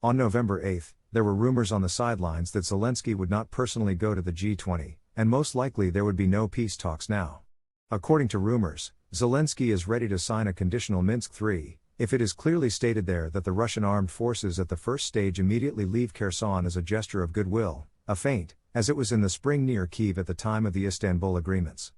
On November 8, there were rumors on the sidelines that Zelensky would not personally go to the G20, and most likely there would be no peace talks now. According to rumors, Zelensky is ready to sign a conditional Minsk III, if it is clearly stated there that the Russian armed forces at the first stage immediately leave Kherson as a gesture of goodwill, a feint, as it was in the spring near Kyiv at the time of the Istanbul agreements.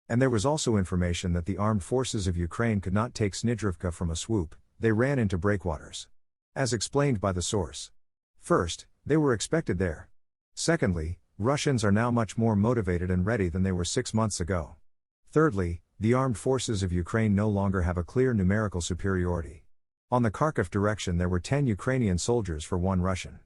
And there was also information that the armed forces of Ukraine could not take Snigirevka from a swoop, they ran into breakwaters. As explained by the source. First, they were expected there. Secondly, Russians are now much more motivated and ready than they were 6 months ago. Thirdly, the armed forces of Ukraine no longer have a clear numerical superiority. On the Kharkov direction there were 10 Ukrainian soldiers for 1 Russian.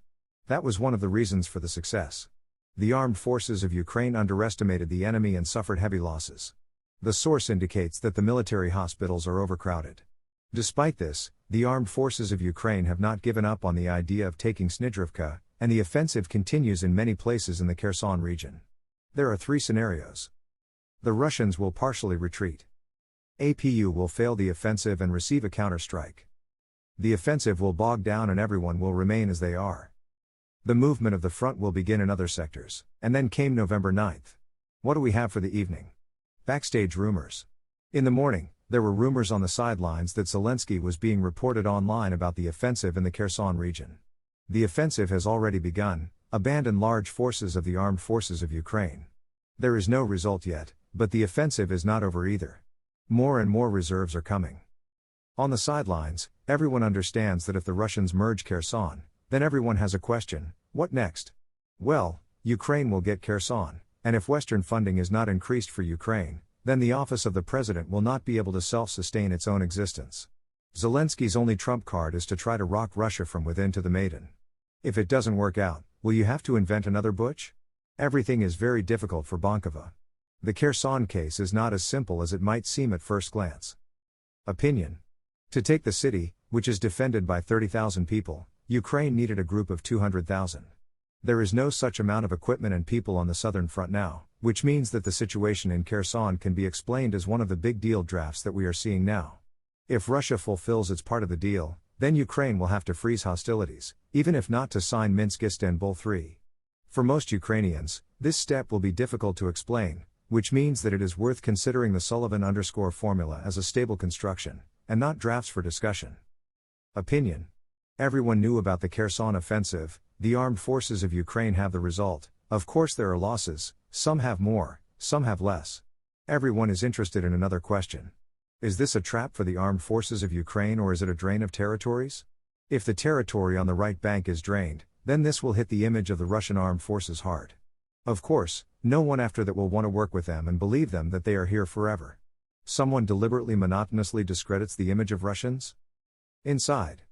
That was one of the reasons for the success. The armed forces of Ukraine underestimated the enemy and suffered heavy losses. The source indicates that the military hospitals are overcrowded. Despite this, the armed forces of Ukraine have not given up on the idea of taking Snigirevka, and the offensive continues in many places in the Kherson region. There are 3 scenarios. The Russians will partially retreat. APU will fail the offensive and receive a counterstrike. The offensive will bog down and everyone will remain as they are. The movement of the front will begin in other sectors, and then came November 9. What do we have for the evening? Backstage rumors. In the morning, there were rumors on the sidelines that Zelensky was being reported online about the offensive in the Kherson region. The offensive has already begun, abandoned large forces of the armed forces of Ukraine. There is no result yet, but the offensive is not over either. More and more reserves are coming. On the sidelines, everyone understands that if the Russians merge Kherson, then everyone has a question: what next? Well, Ukraine will get Kherson, and if Western funding is not increased for Ukraine, then the office of the president will not be able to self-sustain its own existence. Zelensky's only trump card is to try to rock Russia from within to the Maidan. If it doesn't work out, will you have to invent another Butch? Everything is very difficult for Bankova. The Kherson case is not as simple as it might seem at first glance. Opinion. To take the city, which is defended by 30,000 people, Ukraine needed a group of 200,000. There is no such amount of equipment and people on the southern front now, which means that the situation in Kherson can be explained as one of the big deal drafts that we are seeing now. If Russia fulfills its part of the deal, then Ukraine will have to freeze hostilities, even if not to sign Minsk-Istanbul III. For most Ukrainians, this step will be difficult to explain, which means that it is worth considering the Sullivan_formula as a stable construction, and not drafts for discussion. Opinion. Everyone knew about the Kherson offensive, the armed forces of Ukraine have the result, of course there are losses, some have more, some have less. Everyone is interested in another question. Is this a trap for the armed forces of Ukraine or is it a drain of territories? If the territory on the right bank is drained, then this will hit the image of the Russian armed forces hard. Of course, no one after that will want to work with them and believe them that they are here forever. Someone deliberately monotonously discredits the image of Russians? Inside.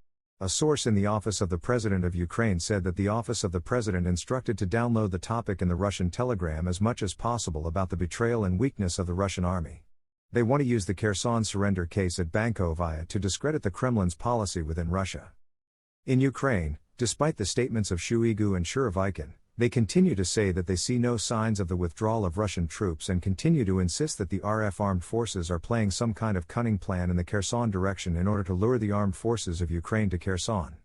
A source in the office of the President of Ukraine said that the office of the President instructed to download the topic in the Russian telegram as much as possible about the betrayal and weakness of the Russian army. They want to use the Kherson surrender case at Bankova to discredit the Kremlin's policy within Russia. In Ukraine, despite the statements of Shoigu and Surovikin, they continue to say that they see no signs of the withdrawal of Russian troops and continue to insist that the RF armed forces are playing some kind of cunning plan in the Kherson direction in order to lure the armed forces of Ukraine to Kherson.